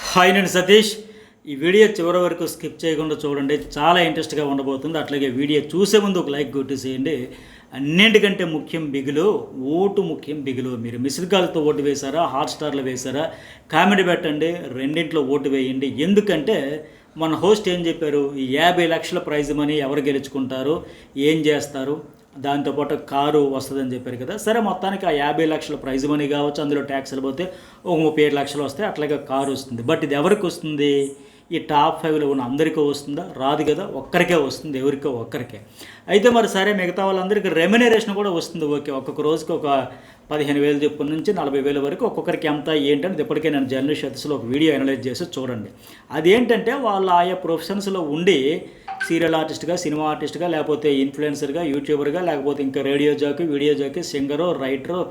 Hi నేను సతీష్. ఈ video చివరి వరకు స్కిప్ చేయకుండా చూడండి, చాలా ఇంట్రెస్ట్గా ఉండబోతుంది. అట్లాగే వీడియో చూసే ముందు ఒక లైక్ కొట్టేసేయండి. అన్నింటికంటే ముఖ్యం బిగులు, ఓటు ముఖ్యం బిగులు. మీరు మిస్డ్ కాల్తో ఓటు వేశారా, హాట్స్టార్లో వేశారా, కామెంట్ పెట్టండి. రెండింట్లో ఓటు వేయండి. ఎందుకంటే మన హోస్ట్ ఏం చెప్పారు, ఈ 50 లక్షల ప్రైజ్ మనీ ఎవరు గెలుచుకుంటారు, ఏం చేస్తారు, దాంతోపాటు కారు వస్తుందని చెప్పారు కదా. సరే, మొత్తానికి ఆ 50 లక్షల ప్రైజ్ మనీ కావచ్చు, అందులో ట్యాక్స్లు పోతే ఒక 37 లక్షలు వస్తాయి, అట్లాగే కారు వస్తుంది. బట్ ఇది ఎవరికి వస్తుంది? ఈ టాప్ 5లో ఉన్న అందరికీ వస్తుందా? రాదు కదా, ఒక్కరికే వస్తుంది, ఎవరికో ఒక్కరికే. అయితే మరి సరే, మిగతా వాళ్ళందరికీ రెమ్యునరేషన్ కూడా వస్తుంది. ఓకే, ఒక్కొక్క రోజుకి ఒక 15,000 చొప్పున నుంచి 40,000 వరకు ఒక్కొక్కరికి ఎంత ఏంటంటే ఇప్పటికే నేను జర్నలిస్ట్ సదస్సులో ఒక వీడియో అనలైజ్ చేసి చూడండి. అదేంటంటే వాళ్ళు ఆయా ప్రొఫెషన్స్లో ఉండి సీరియల్ ఆర్టిస్ట్గా, సినిమా ఆర్టిస్ట్గా, లేకపోతే ఇన్ఫ్లుయెన్సర్గా, యూట్యూబర్గా, లేకపోతే ఇంకా radio jockey, video jockey, singer, writer,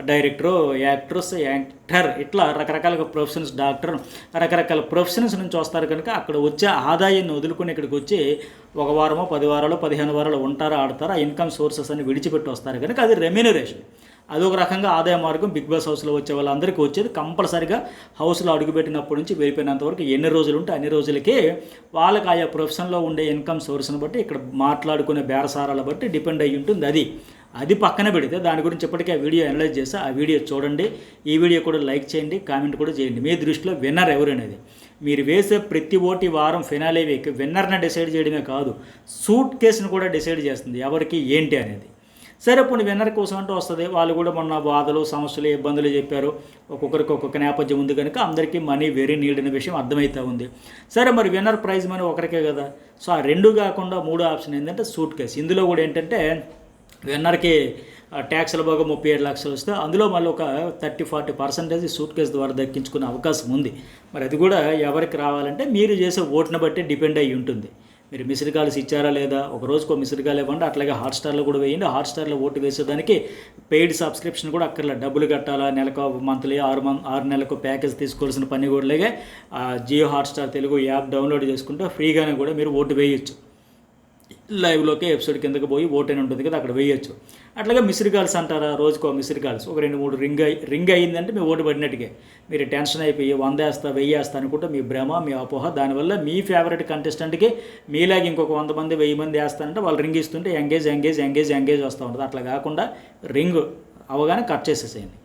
director, actor, ఇట్లా రకరకాల ప్రొఫెషన్స్, డాక్టర్, రకరకాల ప్రొఫెషన్స్ నుంచి వస్తారు. కనుక అక్కడ వచ్చే ఆదాయాన్ని వదులుకొని ఇక్కడికి వచ్చి ఒక వారమో 10 వారాలు 15 వారాలు ఉంటారా, ఆడతారా, ఆ ఇన్కమ్ సోర్సెస్ అని విడిచిపెట్టి వస్తారు. కనుక అది రెమ్యూనరేషన్. అదొక రకంగా ఆదాయ మార్గం. బిగ్ బాస్ హౌస్లో వచ్చే వాళ్ళందరికీ వచ్చేది కంపల్సరిగా హౌస్లో అడుగుపెట్టినప్పటి నుంచి వెళ్ళిపోయినంత వరకు ఎన్ని రోజులు ఉంటే అన్ని రోజులకి వాళ్ళకి ఆయా ప్రొఫెషన్లో ఉండే ఇన్కమ్ సోర్స్ని బట్టి, ఇక్కడ మాట్లాడుకునే బేరసారాల బట్టి డిపెండ్ అయ్యి ఉంటుంది. అది పక్కన పెడితే దాని గురించి ఇప్పటికే ఆ వీడియో అనలైజ్ చేసి ఆ వీడియో చూడండి. ఈ వీడియో కూడా లైక్ చేయండి, కామెంట్ కూడా చేయండి. మీ దృష్టిలో విన్నర్ ఎవరనేది, మీరు వేసే ప్రతి ఓటి వారం ఫినాలే వీక్ విన్నర్ని డిసైడ్ చేయడమే కాదు, సూట్ కేసును కూడా డిసైడ్ చేస్తుంది ఎవరికి ఏంటి అనేది. సరే, ఇప్పుడు విన్నర్ కోసం అంటూ వస్తుంది. వాళ్ళు కూడా మొన్న బాధలు, సమస్యలు, ఇబ్బందులు చెప్పారు. ఒక్కొక్కరికి ఒక్కొక్క నేపథ్యం ఉంది కనుక అందరికీ మనీ వెరీ నీడ్ అనే విషయం అర్థమవుతూ ఉంది. సరే, మరి విన్నర్ ప్రైజ్ మనీ ఒకరికే కదా. సో ఆ రెండు కాకుండా మూడో ఆప్షన్ ఏంటంటే సూట్ కేసు. ఇందులో కూడా ఏంటంటే విన్నర్కి ట్యాక్స్ల బాగా 37 లక్షలు వస్తే అందులో మళ్ళీ ఒక 30-40% సూట్ కేసు ద్వారా దక్కించుకునే అవకాశం ఉంది. మరి అది కూడా ఎవరికి రావాలంటే మీరు చేసే ఓటును బట్టి డిపెండ్ అయ్యి ఉంటుంది. మీరు మిస్డ్ కాల్స్ ఇచ్చారా లేదా, ఒక రోజుకు ఒక మిస్డ్ కాల్ ఇవ్వండి. అట్లాగే హాట్స్టార్లో కూడా వేయండి. హాట్స్టార్లో ఓటు వేసేదానికి పెయిడ్ సబ్స్క్రిప్షన్ కూడా అక్కర్లేదు, డబ్బులు కట్టాలా, నెలకు మంత్లీ 6 నెలలకు ప్యాకేజ్ తీసుకోవాల్సిన పని కూడా లేక Jio Hotstar Telugu app download చేసుకుంటే ఫ్రీగానే కూడా మీరు ఓటు వేయచ్చు. లైవ్లోకి ఎపిసోడ్ కిందకి పోయి ఓటు అని ఉంటుంది కదా, అక్కడ వేయచ్చు. అట్లాగే మిస్డ్ కాల్స్ అంటారా, రోజుకో మిస్డ్ కాల్స్ ఒక 2-3 రింగ్ అయ్యిందంటే మీ ఓటు పడినట్టుగా. మీరు టెన్షన్ అయిపోయి 100 వేస్తా 1000 వేస్తా అనుకుంటే మీ భ్రమ, మీ అపోహ. దానివల్ల మీ ఫేవరెట్ కంటెస్టెంట్కి మీలాగే ఇంకొక 100 మంది 1000 మంది వేస్తానంటే వాళ్ళు రింగ్ ఇస్తుంటే ఎంగేజ్ వస్తూ ఉంటుంది. అట్లా కాకుండా రింగ్ అవగానే కట్ చేసేసేయండి.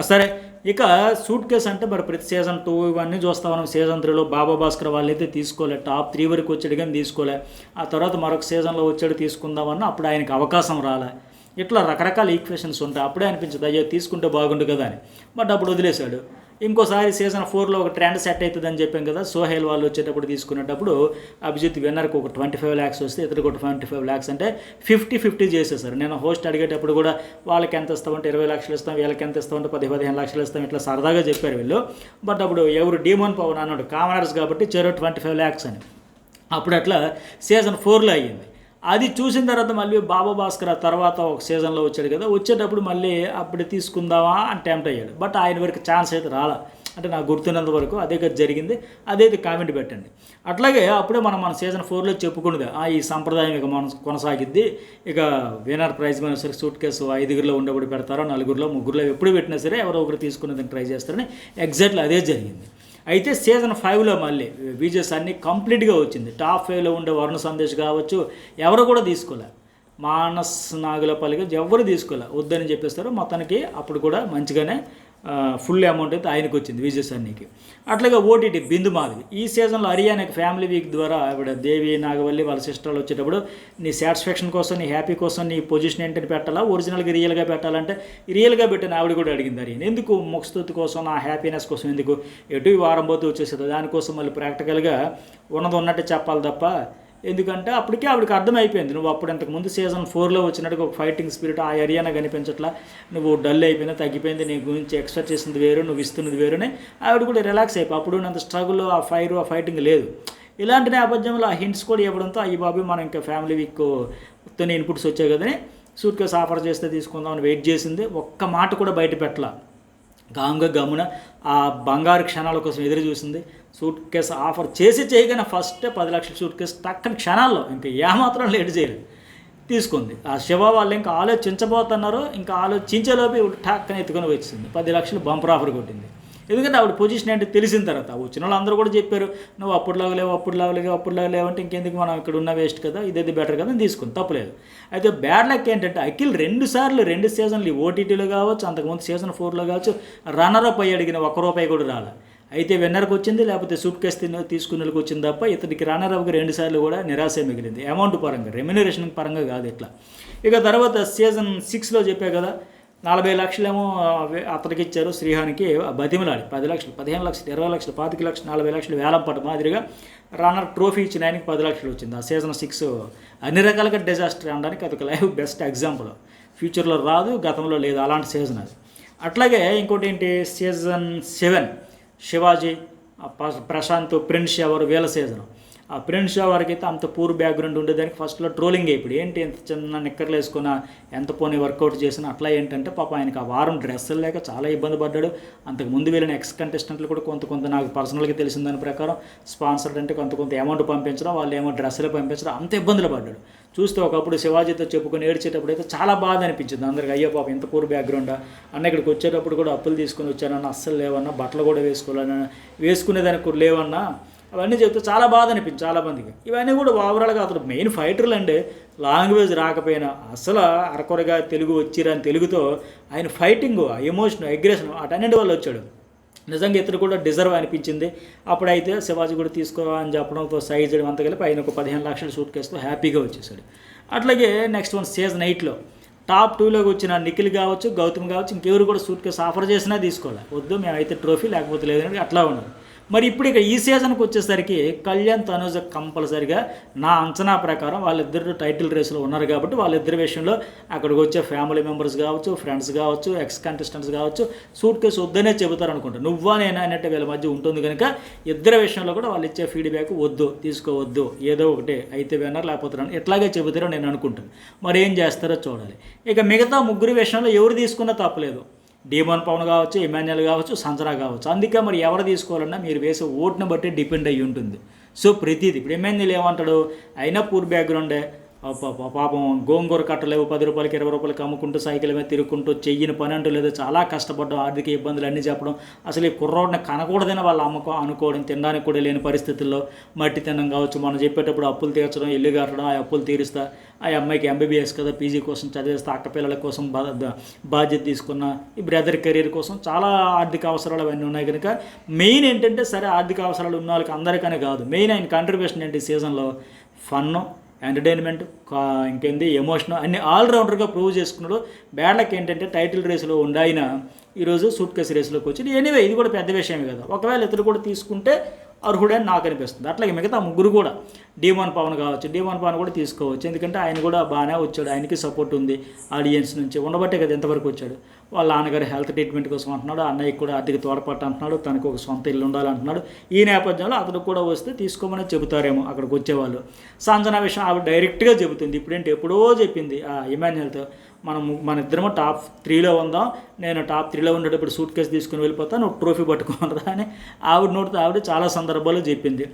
సరే, ఇక సూట్ కేసు అంటే మరి ప్రతి సీజన్ 2 ఇవన్నీ చూస్తా ఉన్నాం. సీజన్ 3లో బాబా భాస్కర్ వాళ్ళైతే తీసుకోలే, టాప్ 3 వరకు వచ్చాడు కానీ తీసుకోలే. ఆ తర్వాత మరొక సీజన్లో వచ్చాడు తీసుకుందామన్నా అప్పుడు ఆయనకి అవకాశం రాలే. ఇట్లా రకరకాల ఈక్వేషన్స్ ఉంటాయి. అప్పుడే అనిపించదు అయ్యో తీసుకుంటే బాగుండు కదా అని. బట్ అప్పుడు వదిలేశాడు. ఇంకోసారి సీజన్ 4లో ఒక ట్రెండ్ సెట్ అవుతుందని చెప్పాం కదా. సోహెల్ వాళ్ళు వచ్చేటప్పుడు తీసుకునేటప్పుడు అభిజిత్ విన్నర్కి ఒక 25 lakhs వస్తే ఇతరికి ఒక 25 lakhs, అంటే 50-50 చేసేసారు. నేను హోస్ట్ అడిగేటప్పుడు కూడా వాళ్ళకి ఎంత ఇస్తామంటే 20 లక్షలు ఇస్తాం, వీళ్ళకి ఎంత ఇస్తామంటే 10-15 లక్షలు ఇస్తాం, ఇట్లా సరదాగా చెప్పారు వీళ్ళు. బట్ అప్పుడు ఎవరు డీమోన్ పవన్ అన్నాడు, కామనర్స్ కాబట్టి 25 lakhs అని. అప్పుడు అట్లా సీజన్ 4లో అయ్యింది. అది చూసిన తర్వాత మళ్ళీ బాబా భాస్కర్ తర్వాత ఒక సీజన్లో వచ్చాడు కదా, వచ్చేటప్పుడు మళ్ళీ అప్పుడు తీసుకుందామా అని టెంప్ట్ అయ్యాడు. బట్ ఆయన వరకు ఛాన్స్ అయితే రాలా, అంటే నాకు గుర్తున్నంత వరకు అదే కదా జరిగింది. అదైతే కామెంట్ పెట్టండి. అట్లాగే అప్పుడే మన సీజన్ 4లో చెప్పుకున్నది ఈ సంప్రదాయం ఇక మనం కొనసాగిద్ది. ఇక విన్నర్ ప్రైజ్ మనీ సరే సూట్ కేసు 5గురిలో ఉండేప్పుడు పెడతారో, 4గురిలో 3గురిలో ఎప్పుడు పెట్టినా సరే ఎవరో ఒకరు తీసుకునేదాన్ని ట్రై చేస్తారని ఎగ్జాక్ట్లీ అదే జరిగింది. అయితే సీజన్ 5లో మళ్ళీ విజయస్ అన్నీ కంప్లీట్గా వచ్చింది. టాప్ 5లో ఉండే వరుణ సందేశ్ కావచ్చు, ఎవరు కూడా తీసుకోలే. మానస్ నాగులపల్లిగా ఎవరు తీసుకోలే, వద్దని చెప్పేస్తారు. మొత్తానికి అప్పుడు కూడా మంచిగానే ఫుల్ అమౌంట్ అయితే ఆయనకు వచ్చింది విజయ్ సన్నీకి. అట్లాగే ఓటీటీ బిందు మాధవి ఈ సీజన్లో హర్యానాకి ఫ్యామిలీ వీక్ ద్వారా ఆవిడ దేవి నాగవల్లి వాళ్ళ సిస్టర్లు వచ్చేటప్పుడు నీ సాటిస్ఫాక్షన్ కోసం, నీ హ్యాపీ కోసం నీ పొజిషన్ ఏంటని పెట్టాలా, ఒరిజినల్గా రియల్గా పెట్టాలంటే రియల్గా పెట్టిన ఆవిడ కూడా అడిగింది హర్యానా. ఎందుకు ముఖస్తుతి కోసం, నా హ్యాపీనెస్ కోసం ఎందుకు, ఎటు వారం పోతే వచ్చేసేది, దానికోసం మళ్ళీ ప్రాక్టికల్గా ఉన్నది ఉన్నట్టు చెప్పాలి తప్ప. ఎందుకంటే అప్పటికే ఆవిడకి అర్థమైపోయింది, నువ్వు అప్పుడు ఇంతకుముందు సీజన్ 4లో వచ్చినట్టుగా ఒక ఫైటింగ్ స్పిరిట్ ఆ ఏరియానే కనిపించట్లా, నువ్వు డల్ అయిపోయినా, తగ్గిపోయింది, నీ గురించి ఎక్స్పెక్ట్ చేసింది వేరు, నువ్వు ఇస్తున్నది వేరునే. ఆవిడ కూడా రిలాక్స్ అయిపోయి అప్పుడు అంత స్ట్రగుల్, ఆ ఫైర్, ఆ ఫైటింగ్ లేదు. ఇలాంటి నేపథ్యంలో ఆ హింట్స్ కూడా ఇవ్వడంతో అయ్యి బాబు మనం ఇంకా ఫ్యామిలీ వీక్తో ఇన్పుట్స్ వచ్చాయి కదని సూట్ కేసు ఆఫర్ చేస్తే తీసుకుందామని వెయిట్ చేసింది. ఒక్క మాట కూడా బయట పెట్టలా, గమ్మున ఆ బంగారు క్షణాల కోసం ఎదురు చూసింది. సూట్ కేసు ఆఫర్ చేయగానే ఫస్ట్ 10 లక్షల సూట్ కేసు టక్కని క్షణాల్లో ఇంకా ఏమాత్రం లేట్ చేయలేదు తీసుకుంది. ఆ శివ వాళ్ళు ఇంకా ఆలోచించబోతున్నారు, ఇంకా ఆలోచించేలోపు టక్కని ఎత్తుకొని వచ్చింది. 10 లక్షలు బంపర్ ఆఫర్ కొట్టింది. ఎందుకంటే ఆవిడ పొజిషన్ ఏంటి తెలిసిన తర్వాత వచ్చిన వాళ్ళు అందరూ కూడా చెప్పారు, నువ్వు అప్పుడు లాగలేవు అంటే ఇంకెందుకు మనం ఇక్కడ ఉన్న వేస్ట్ కదా, ఇదేది బెటర్ కదా అని తీసుకుని తప్పలేదు. అయితే బ్యాడ్ లక్ ఏంటంటే అఖిల్ 2 సీజన్లు ఓటీటీలో కావచ్చు, అంతకుముందు సీజన్ 4లో కావచ్చు రన్నరప్ అయ్యి అడిగిన ₹1 కూడా రాలే. అయితే విన్నర్కి వచ్చింది, లేకపోతే సూట్ కేసు తీసుకునే వాళ్ళకి వచ్చింది తప్ప ఇతనికి రన్నరప్గా 2 సార్లు కూడా నిరాశ మిగిలింది. అమౌంట్ పరంగా, రెమ్యునరేషన్ పరంగా కాదు ఇట్లా. ఇక తర్వాత సీజన్ 6లో చెప్పా కదా, 40 లక్షలేమో అతనికి ఇచ్చారు శ్రీహానికి బతిమలాడి, 10 లక్షలు, 15 లక్షలు, 20 లక్షలు, 25 లక్షలు, 40 లక్షలు వేలం పట్ట మాదిరిగా రన్నర్ ట్రోఫీ ఇచ్చిన ఆయనకి 10 లక్షలు వచ్చింది. ఆ సీజన్ 6 అన్ని రకాలుగా డిజాస్టర్ అనడానికి అదొక లైవ్ బెస్ట్ ఎగ్జాంపుల్. ఫ్యూచర్లో రాదు, గతంలో లేదు, అలాంటి సీజన్ అది. అట్లాగే ఇంకోటి ఏంటి, సీజన్ 7 శివాజీ, ప్రశాంత్, ప్రిన్స్ ఎవరు వీళ్ళ సీజన్. ఆ ప్రిన్స్ వారికి అయితే అంత పూర్ బ్యాక్గ్రౌండ్ ఉండేదానికి ఫస్ట్లో ట్రోలింగ్ ఇప్పుడు ఏంటి ఎంత చిన్న నిక్కర్లు వేసుకున్నా, ఎంత పోనీ వర్కౌట్ చేసినా అట్లా ఏంటంటే పాప ఆయనకు ఆ వారం డ్రెస్సులు లేక చాలా ఇబ్బంది పడ్డాడు. అంతకు ముందు వెళ్ళిన ఎక్స్ కంటెస్టెంట్లు కూడా కొంత నాకు పర్సనల్గా తెలిసిన దాని ప్రకారం స్పాన్సర్డ్ అంటే కొంత అమౌంట్ పంపించడం, వాళ్ళు ఏమో డ్రెస్సులు పంపించడం, అంత ఇబ్బందులు పడ్డాడు. చూస్తే ఒకప్పుడు శివాజీతో చెప్పుకొని ఏడ్చేటప్పుడు అయితే చాలా బాధ అనిపించింది అందరికి. అయ్యో పాప ఇంత పూర్ బ్యాక్గ్రౌండా అన్న, ఇక్కడికి వచ్చేటప్పుడు కూడా అప్పులు తీసుకొని వచ్చానన్నా, అస్సలు లేవన్నా, బట్టలు కూడా వేసుకునేదానికి కూడా లేవన్నా, అవన్నీ చెప్తే చాలా బాధ అనిపించింది చాలామందికి. ఇవన్నీ కూడా ఓవరాల్గా అతను మెయిన్ ఫైటర్లు అండి, లాంగ్వేజ్ రాకపోయినా అసలు అరకొరగా తెలుగు వచ్చిరని తెలుగుతో ఆయన ఫైటింగ్, ఎమోషన్, అగ్రెషన్ అటన్నింటి వల్ల వచ్చాడు. నిజంగా ఇతను కూడా డిజర్వ్ అనిపించింది. అప్పుడైతే శివాజీ కూడా తీసుకో అని చెప్పడంతో సైజ్ చేయడం అంతా కలిపి ఆయన ఒక 15 లక్షల సూట్ కేసుతో హ్యాపీగా వచ్చేసాడు. అట్లాగే నెక్స్ట్ సీజన్ 8లో టాప్ 2లోకి వచ్చిన నిఖిల్ కావచ్చు, గౌతమ్ కావచ్చు, ఇంకెవరు కూడా సూట్ కేసు ఆఫర్ చేసినా తీసుకోవాలి, వద్దు మేమైతే ట్రోఫీ లేకపోతే లేదని అట్లా ఉన్నారు. మరి ఇప్పుడు ఇక ఈ సీజన్కి వచ్చేసరికి కళ్యాణ్, తనుజ కంపల్సరిగా నా అంచనా ప్రకారం వాళ్ళిద్దరు టైటిల్ రేసులో ఉన్నారు కాబట్టి వాళ్ళిద్దరి విషయంలో అక్కడికి వచ్చే ఫ్యామిలీ మెంబర్స్ కావచ్చు, ఫ్రెండ్స్ కావచ్చు, ఎక్స్ కంటెస్టెంట్స్ కావచ్చు సూట్ కేసు వద్దనే చెబుతారు అనుకుంటా. నువ్వా నేనా అన్నట్టు వీళ్ళ మధ్య ఉంటుంది కనుక ఇద్దరి విషయంలో కూడా వాళ్ళు ఇచ్చే ఫీడ్బ్యాక్ వద్దు, తీసుకోవద్దు, ఏదో ఒకటే అయితే విన్నర్ లేకపోతే రన్ ఇట్లాగే చెబుతారో నేను అనుకుంటాను. మరి ఏం చేస్తారో చూడాలి. ఇక మిగతా ముగ్గురు విషయంలో ఎవరు తీసుకున్నా తప్పలేదు. డీమోన్ పవన్ కావచ్చు, ఇమాన్యుయల్ కావచ్చు, సంజన కావచ్చు. అందుకే మరి ఎవరు తీసుకోవాలన్నా మీరు వేసే ఓటును బట్టి డిపెండ్ అయ్యి ఉంటుంది. సో ప్రతిదీ ఇప్పుడు ఇమాన్యుయల్ ఏమంటాడు, అయినా పూర్ బ్యాక్గ్రౌండే, పాపం గోంగూర కట్టలేవు, ₹10, ₹20 అమ్ముకుంటూ సైకిల్ మీద తిరుగుకుంటూ చెయ్యని పని అంటూ లేదు, చాలా కష్టపడ్డం, ఆర్థిక ఇబ్బందులు అన్నీ చెప్పడం, అసలు ఈ కుర్రోడిని కనకూడదని వాళ్ళు అనుకోవడం, తినడానికి కూడా లేని పరిస్థితుల్లో మట్టి తినడం కావచ్చు, మనం చెప్పేటప్పుడు అప్పులు తీర్చడం, ఇల్లు కట్టడం, ఆ అప్పులు తీరుస్తా, ఆ అమ్మాయికి MBBS కదా పీజీ కోసం చదివేస్తా, అక్క పిల్లల కోసం బాధ్యత తీసుకున్న, ఈ బ్రదర్ కెరీర్ కోసం చాలా ఆర్థిక అవసరాలు అవన్నీ ఉన్నాయి కనుక మెయిన్ ఏంటంటే సరే ఆర్థిక అవసరాలు ఉన్న వాళ్ళకి అందరికనే కాదు, మెయిన్ ఆయన కంట్రిబ్యూషన్ ఏంటి సీజన్లో ఫన్ను, ఎంటర్టైన్మెంట్, ఇంకేంది ఎమోషన్ అన్ని ఆల్రౌండర్గా ప్రూవ్ చేసుకున్నాడు. బ్యాడ్ లక్ ఏంటంటే టైటిల్ రేసులో ఉండాయన ఈరోజు సూట్ కేసు రేసులోకి వచ్చి ఎనీవే ఇది కూడా పెద్ద విషయమే కదా. ఒకవేళ ఇతరు కూడా తీసుకుంటే అర్హుడని నాకు అనిపిస్తుంది. అట్లాగే మిగతా ముగ్గురు కూడా డీమోన్ పవన్ కావచ్చు, డీమోన్ పవన్ కూడా తీసుకోవచ్చు, ఎందుకంటే ఆయన కూడా బాగానే వచ్చాడు, ఆయనకి సపోర్ట్ ఉంది ఆడియన్స్ నుంచి, ఉండబట్టే కదా ఎంతవరకు వచ్చాడు. వాళ్ళ నాన్నగారు హెల్త్ ట్రీట్మెంట్ కోసం అంటున్నాడు, అన్నయ్యకి కూడా ఆర్థిక తోడ్పాటు అంటున్నాడు, తనకు ఒక సొంత ఇల్లు ఉండాలంటున్నాడు. ఈ నేపథ్యంలో అతను కూడా వస్తే తీసుకోమని చెబుతారేమో అక్కడికి వచ్చేవాళ్ళు. సంజన విషయం ఆవిడ డైరెక్ట్గా చెబుతుంది, ఇప్పుడేంటి ఎప్పుడో చెప్పింది ఇమాన్యుయల్తో, మన ఇద్దరము టాప్ 3లో ఉందాం, నేను టాప్ 3లో ఉండేటప్పుడు సూట్ కేసు తీసుకుని వెళ్ళిపోతాను, నువ్వు ట్రోఫీ పట్టుకోనరా అని ఆవిడ నోటితో ఆవిడ చాలా సందర్భాల్లో చెప్పింది.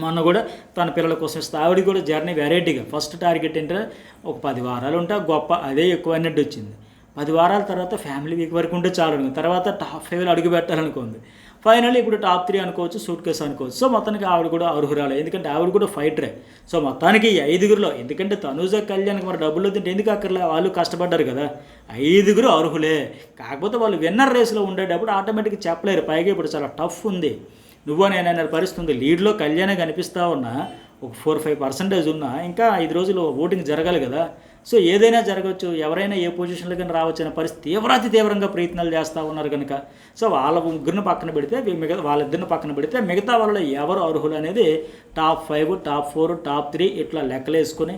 మొన్న కూడా తన పిల్లల కోసం ఇస్తే ఆవిడ కూడా జర్నీ వెరైటీగా, ఫస్ట్ టార్గెట్ ఏంటంటే ఒక 10 వారాలు ఉంటే గొప్ప, అదే ఎక్కువ అన్నట్టు వచ్చింది. 10 వారాల తర్వాత ఫ్యామిలీ వీక్ వరకు ఉంటే చాలు, తర్వాత టాప్ 5లో అడుగు పెట్టాలనుకుంది. ఫైనల్లీ ఇప్పుడు టాప్ 3 అనుకోవచ్చు, సూట్ కేసు అనుకోవచ్చు. సో మొత్తానికి ఆవిడ కూడా అర్హురాలే, ఎందుకంటే ఆవిడ కూడా ఫైటరే. సో మొత్తానికి ఈ 5గురిలో, ఎందుకంటే తనుజ, కళ్యాణ్కి మరి డబ్బులు తింటే ఎందుకు అక్కర్లే, వాళ్ళు కష్టపడ్డారు కదా, 5గురు అర్హులే. కాకపోతే వాళ్ళు విన్నర్ రేసులో ఉండేటప్పుడు ఆటోమేటిక్గా చెప్పలేరు, పైగా ఇప్పుడు చాలా టఫ్ ఉంది. నువ్వు నేను పరిస్థితుంది, లీడ్లో కళ్యాణే కనిపిస్తూ ఉన్నా, ఒక 4-5% ఉన్నా ఇంకా 5 రోజులు ఓటింగ్ జరగాలి కదా. సో ఏదైనా జరగవచ్చు, ఎవరైనా ఏ పొజిషన్లో కానీ రావచ్చు అనే పరిస్థితి తీవ్రంగా ప్రయత్నాలు చేస్తూ ఉన్నారు కనుక. సో వాళ్ళ ముగ్గురిని పక్కన పెడితే వాళ్ళిద్దరిని పక్కన పెడితే మిగతా వాళ్ళలో ఎవరు అర్హులు అనేది టాప్ 5, టాప్ 4, టాప్ 3 ఇట్లా లెక్కలేసుకొని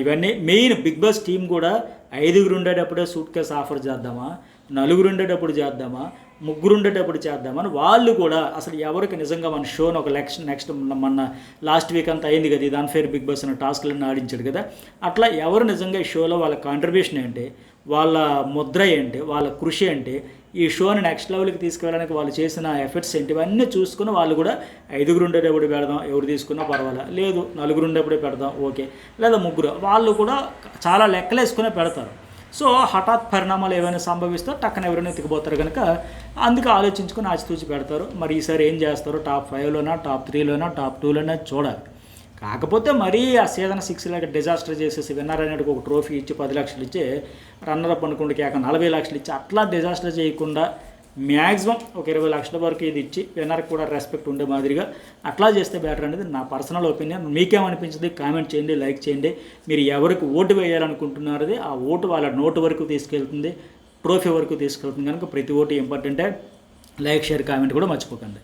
ఇవన్నీ మెయిన్ బిగ్ బాస్ టీం కూడా 5గురు ఉండేటప్పుడే సూట్ కేసు ఆఫర్ చేద్దామా, 4గురు ఉండేటప్పుడు చేద్దామా, 3గురు ఉండేటప్పుడు చేద్దామని వాళ్ళు కూడా అసలు ఎవరికి నిజంగా మన షోను ఒక నెక్స్ట్ మన లాస్ట్ వీక్ అంతా అయింది కదా, ఇది అన్ఫేర్ బిగ్ బాస్ అనే టాస్క్లను ఆడించాడు కదా, అట్లా ఎవరు నిజంగా ఈ షోలో వాళ్ళ కాంట్రిబ్యూషన్ ఏంటి, వాళ్ళ ముద్ర ఏంటి, వాళ్ళ కృషి ఏంటి, ఈ షోని నెక్స్ట్ లెవెల్కి తీసుకెళ్ళడానికి వాళ్ళు చేసిన ఎఫర్ట్స్ ఏంటి, ఇవన్నీ చూసుకుని వాళ్ళు కూడా 5గురు ఉండేటప్పుడు పెడదాం, ఎవరు తీసుకున్నా పర్వాలేదు, లేదు 4గురు ఉండేటప్పుడే పెడదాం ఓకే, లేదా 3గురు, వాళ్ళు కూడా చాలా లెక్కలేసుకునే పెడతారు. సో హఠాత్ పరిణామాలు ఏమైనా సంభవిస్తే టక్కన ఎవరైనా ఎత్తుకుపోతారు కనుక అందుకు ఆలోచించుకొని ఆచితూచి పెడతారు. మరి ఈసారి ఏం చేస్తారో టాప్ 5లోనా టాప్ 3లోనా టాప్ 2లోనా చూడాలి. కాకపోతే మరీ ఆ సీజన్ 6 లాగా డిజాస్టర్ చేసేసి విన్నర్ అనేటికి ఒక ట్రోఫీ ఇచ్చి 10 లక్షలు ఇచ్చి రన్నరప్ అనుకుంటే కేక 40 లక్షలు ఇచ్చి అట్లా డిజాస్టర్ చేయకుండా మ్యాక్సిమం ఒక 20 లక్షల వరకు ఇది ఇచ్చి విన్నర్కి కూడా రెస్పెక్ట్ ఉండే మాదిరిగా అట్లా చేస్తే బెటర్ అనేది నా పర్సనల్ ఒపీనియన్. మీకేమనిపించింది కామెంట్ చేయండి, లైక్ చేయండి. మీరు ఎవరికి ఓటు వేయాలనుకుంటున్నారది ఆ ఓటు వాళ్ళ నోటు వరకు తీసుకెళ్తుంది, ట్రోఫీ వరకు తీసుకెళ్తుంది కనుక ప్రతి ఓటు ఇంపార్టెంటే. లైక్, షేర్, కామెంట్ కూడా మర్చిపోకండి.